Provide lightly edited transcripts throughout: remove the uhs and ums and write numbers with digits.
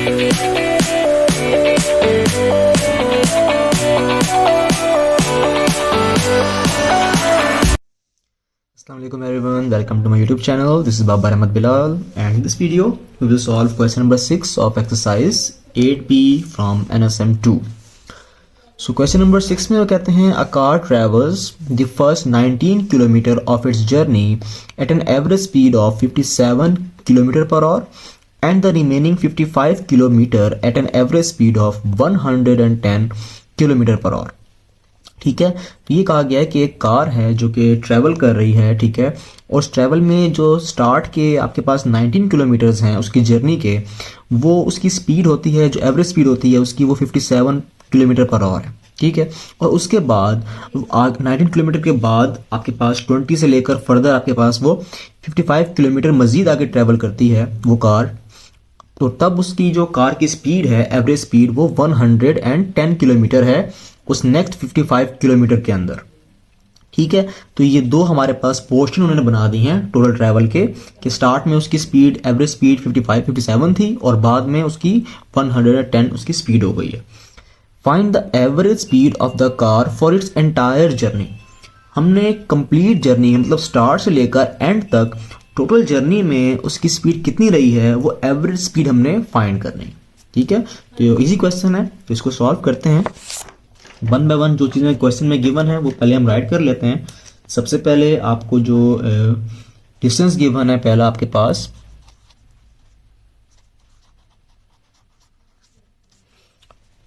Assalamualaikum everyone, welcome to my YouTube channel. This is Babar Ahmad Bilal, and in this video we will solve question number 6 of exercise 8b from NSM 2. So question number 6 में वो कहते हैं a car travels the first 19 km of its journey at an average speed of 57 km per hour and the remaining 55 km at an average speed of 110 km per hour. ठीक है, तो ये कहा गया है कि एक कार है जो कि ट्रैवल कर रही है, ठीक है, और उस ट्रैवल में जो स्टार्ट के आपके पास 19 किलोमीटर्स हैं उसकी जर्नी के, वो उसकी स्पीड होती है, जो एवरेज स्पीड होती है उसकी वो 57 किलोमीटर पर आवर है, ठीक है। और उसके बाद 19 किलोमीटर के बाद आपके पास 20 से लेकर फर्दर आपके पास वो 55 किलोमीटर मजीद आगे ट्रैवल करती है वो कार, तो तब उसकी जो कार की स्पीड है, एवरेज स्पीड, वो 110 किलोमीटर है उस नेक्स्ट 55 किलोमीटर के अंदर, ठीक है। तो ये दो हमारे पास पोर्शन उन्होंने बना दी हैं टोटल ट्रैवल के, कि स्टार्ट में उसकी स्पीड, एवरेज स्पीड 57 थी और बाद में उसकी 110 उसकी स्पीड हो गई है। Find the average speed of the car for its entire journey. हमने कंप्लीट जर्नी, मतलब स्टार्ट से लेकर एंड तक टोटल जर्नी में उसकी स्पीड कितनी रही है, वो एवरेज स्पीड हमने फाइंड करनी, ठीक है। तो इजी क्वेश्चन है, तो इसको सॉल्व करते हैं वन बाय वन। जो चीज़ें क्वेश्चन में गिवन है वो पहले हम राइट कर लेते हैं। सबसे पहले आपको जो डिस्टेंस गिवन है पहला आपके पास,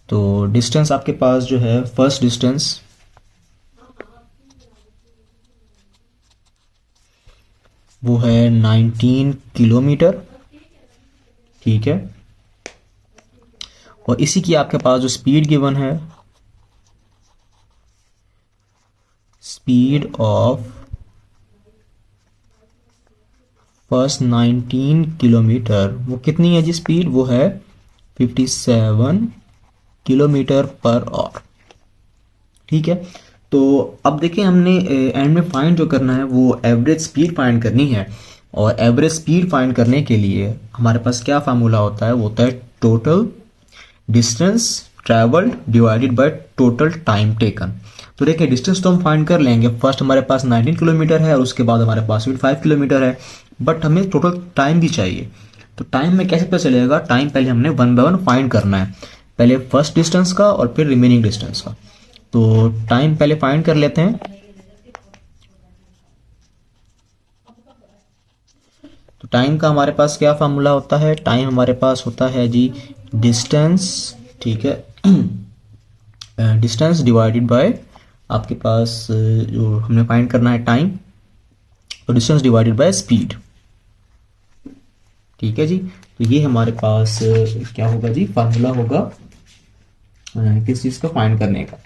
तो डिस्टेंस आपके पास जो है फर्स्ट डिस्टेंस वो है 19 किलोमीटर, ठीक है। और इसी की आपके पास जो स्पीड गिवन है, स्पीड ऑफ फर्स्ट 19 किलोमीटर, वो कितनी है जी स्पीड, वो है 57 किलोमीटर पर आवर, ठीक है। तो अब देखिए हमने एंड में फाइंड जो करना है वो एवरेज स्पीड फाइंड करनी है, और एवरेज स्पीड फाइंड करने के लिए हमारे पास क्या फार्मूला होता है, वो होता है total distance travelled divided by total time taken. तो देखिए डिस्टेंस तो हम फाइंड कर लेंगे, फर्स्ट हमारे पास 19 किलोमीटर है और उसके बाद हमारे पास 55 किलोमीटर है, बट हमें टोटल टाइम भी चाहिए। तो टाइम में कैसे पता चलेगा, टाइम पहले हमने वन बाय वन फाइंड करना है, पहले फर्स्ट डिस्टेंस का और फिर रिमेनिंग डिस्टेंस का। तो टाइम पहले फाइंड कर लेते हैं। तो टाइम का हमारे पास क्या फार्मूला होता है, टाइम हमारे पास होता है जी डिस्टेंस, ठीक है, डिस्टेंस डिवाइडेड बाय आपके पास जो हमने फाइंड करना है टाइम, तो डिस्टेंस डिवाइडेड बाय स्पीड, ठीक है जी। तो ये हमारे पास क्या होगा जी, फार्मूला होगा किस चीज़ का फाइंड करने का,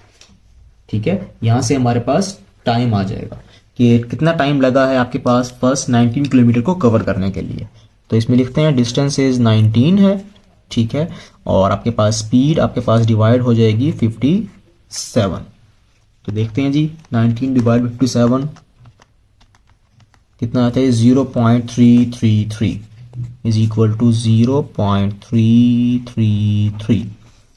ठीक है। यहाँ से हमारे पास टाइम आ जाएगा कि कितना टाइम लगा है आपके पास फर्स्ट 19 किलोमीटर को कवर करने के लिए। तो इसमें लिखते हैं डिस्टेंस इज 19 है, ठीक है, और आपके पास स्पीड आपके पास डिवाइड हो जाएगी 57। तो देखते हैं जी 19 डिवाइड 57 कितना आता है, 0.333 इज इक्वल टू 0.333।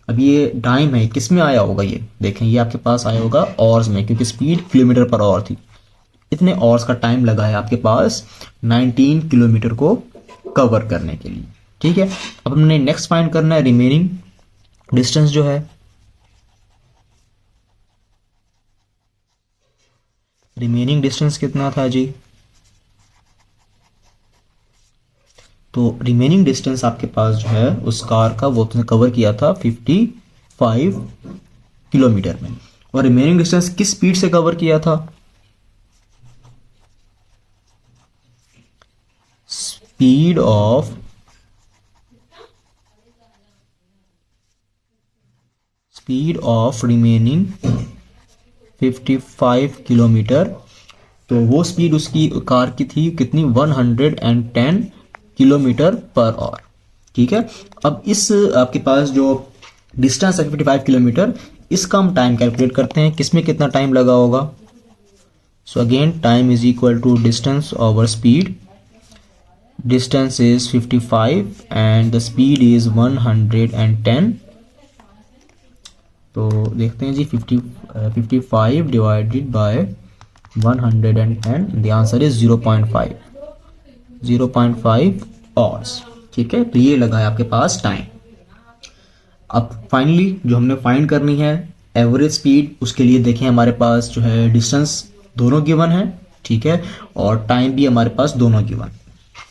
अब ये टाइम है, किस में आया होगा, ये देखें ये आपके पास आया होगा ऑर्स में, क्योंकि स्पीड किलोमीटर पर आवर थी। इतने ऑर्स का टाइम लगा है आपके पास 19 किलोमीटर को कवर करने के लिए, ठीक है। अब हमने नेक्स्ट फाइंड करना है रिमेनिंग डिस्टेंस जो है, रिमेनिंग डिस्टेंस कितना था जी, तो रिमेनिंग डिस्टेंस आपके पास जो है उस कार का वो उसने कवर किया था 55 किलोमीटर में, और रिमेनिंग डिस्टेंस किस स्पीड से कवर किया था, स्पीड ऑफ रिमेनिंग 55 किलोमीटर। तो वो स्पीड उसकी कार की थी कितनी, 110 किलोमीटर पर आवर, ठीक है। अब इस आपके पास जो डिस्टेंस है 55 किलोमीटर, इसका हम टाइम कैलकुलेट करते हैं, किसमें कितना टाइम लगा होगा। So again time is equal to distance over speed distance is 55 and the speed is 110. तो देखते हैं जी 55 divided by 110, the answer is 0.5 hours. ठीक है, तो ये लगा है आपके पास टाइम। अब फाइनली जो हमने फाइंड करनी है एवरेज स्पीड, उसके लिए देखें हमारे पास जो है डिस्टेंस दोनों गिवन है, ठीक है, और टाइम भी हमारे पास दोनों गिवन।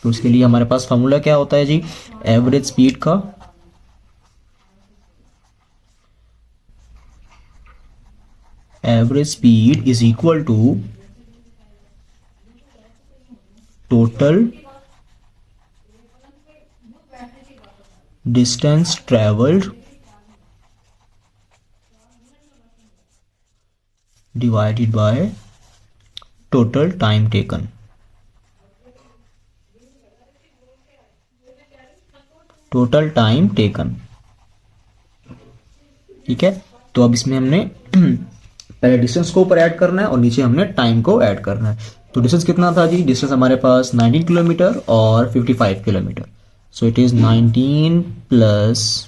तो उसके लिए हमारे पास फॉर्मूला क्या होता है जी, एवरेज स्पीड का average speed is equal to total distance travelled divided by total time taken. Total time taken, ठीक है। तो अब इसमें हमने पहले डिस्टेंस को ऊपर ऐड करना है और नीचे हमने टाइम को ऐड करना है। तो डिस्टेंस कितना था जी, डिस्टेंस हमारे पास 19 किलोमीटर और 55 kilometre. So it is 19 plus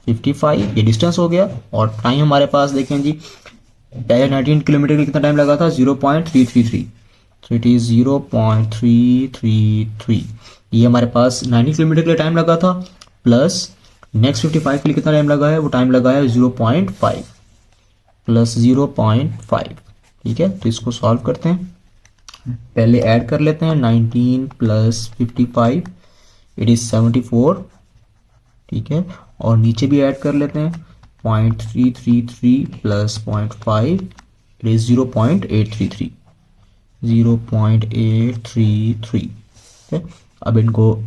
55, ये डिस्टेंस हो गया। और टाइम हमारे पास देखें जी, पहले 19 किलोमीटर के लिए कितना टाइम लगा था, 0.333। सो इट इज 0.333, ये हमारे पास 90 किलोमीटर के लिए टाइम लगा था, प्लस नेक्स्ट 55 के लिए कितना टाइम लगा है, वो टाइम लगा है 0.5 प्लस 0.5। ठीक है, तो इसको सॉल्व करते हैं। पहले ऐड कर लेते हैं 19 प्लस 55, इट इज 74। ठीक है, और नीचे भी ऐड कर लेते हैं 0.333 प्लस 0.5, इट इज 0.833। 0.833। ठीक है, अब इनको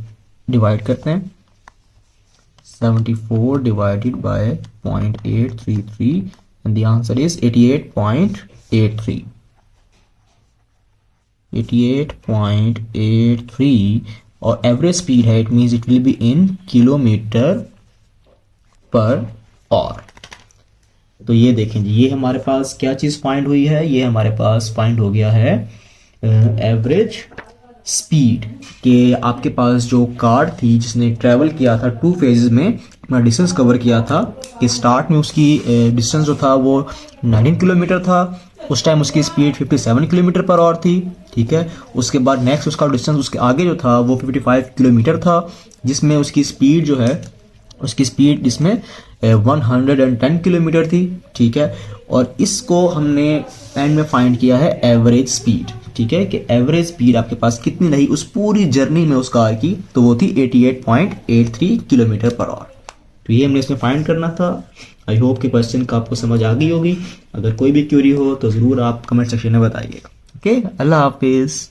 डिवाइड करते हैं। 74 divided by 0.833 and the answer is 88.83। 88.83 और एवरेज स्पीड है, it means it will be in kilometre per hour. तो ये देखें जी, ये हमारे पास क्या चीज फाइंड हुई है, ये हमारे पास फाइंड हो गया है एवरेज स्पीड के। आपके पास जो कार थी जिसने ट्रेवल किया था 2 फेजेस में, अपना डिस्टेंस कवर किया था, कि स्टार्ट में उसकी डिस्टेंस जो था वो 19 किलोमीटर था, उस टाइम उसकी स्पीड 57 किलोमीटर पर आवर थी। ठीक है, उसके बाद नेक्स्ट उसका डिस्टेंस उसके आगे जो था वो 55 किलोमीटर था, जिसमें उसकी स्पीड जो है, उसकी स्पीड इसमें 110 किलोमीटर थी। ठीक है, और इसको हमने एंड में फाइंड किया है एवरेज स्पीड। ठीक है, कि एवरेज स्पीड आपके पास कितनी रही उस पूरी जर्नी में उस कार की, तो वो थी 88.83 किलोमीटर पर आवर। तो ये हमने इसमें फाइंड करना था। आई होप कि क्वेश्चन का आपको समझ आ गई होगी। अगर कोई भी क्वेरी हो तो ज़रूर आप कमेंट सेक्शन में बताइएगा। ओके, अल्लाह हाफिज़।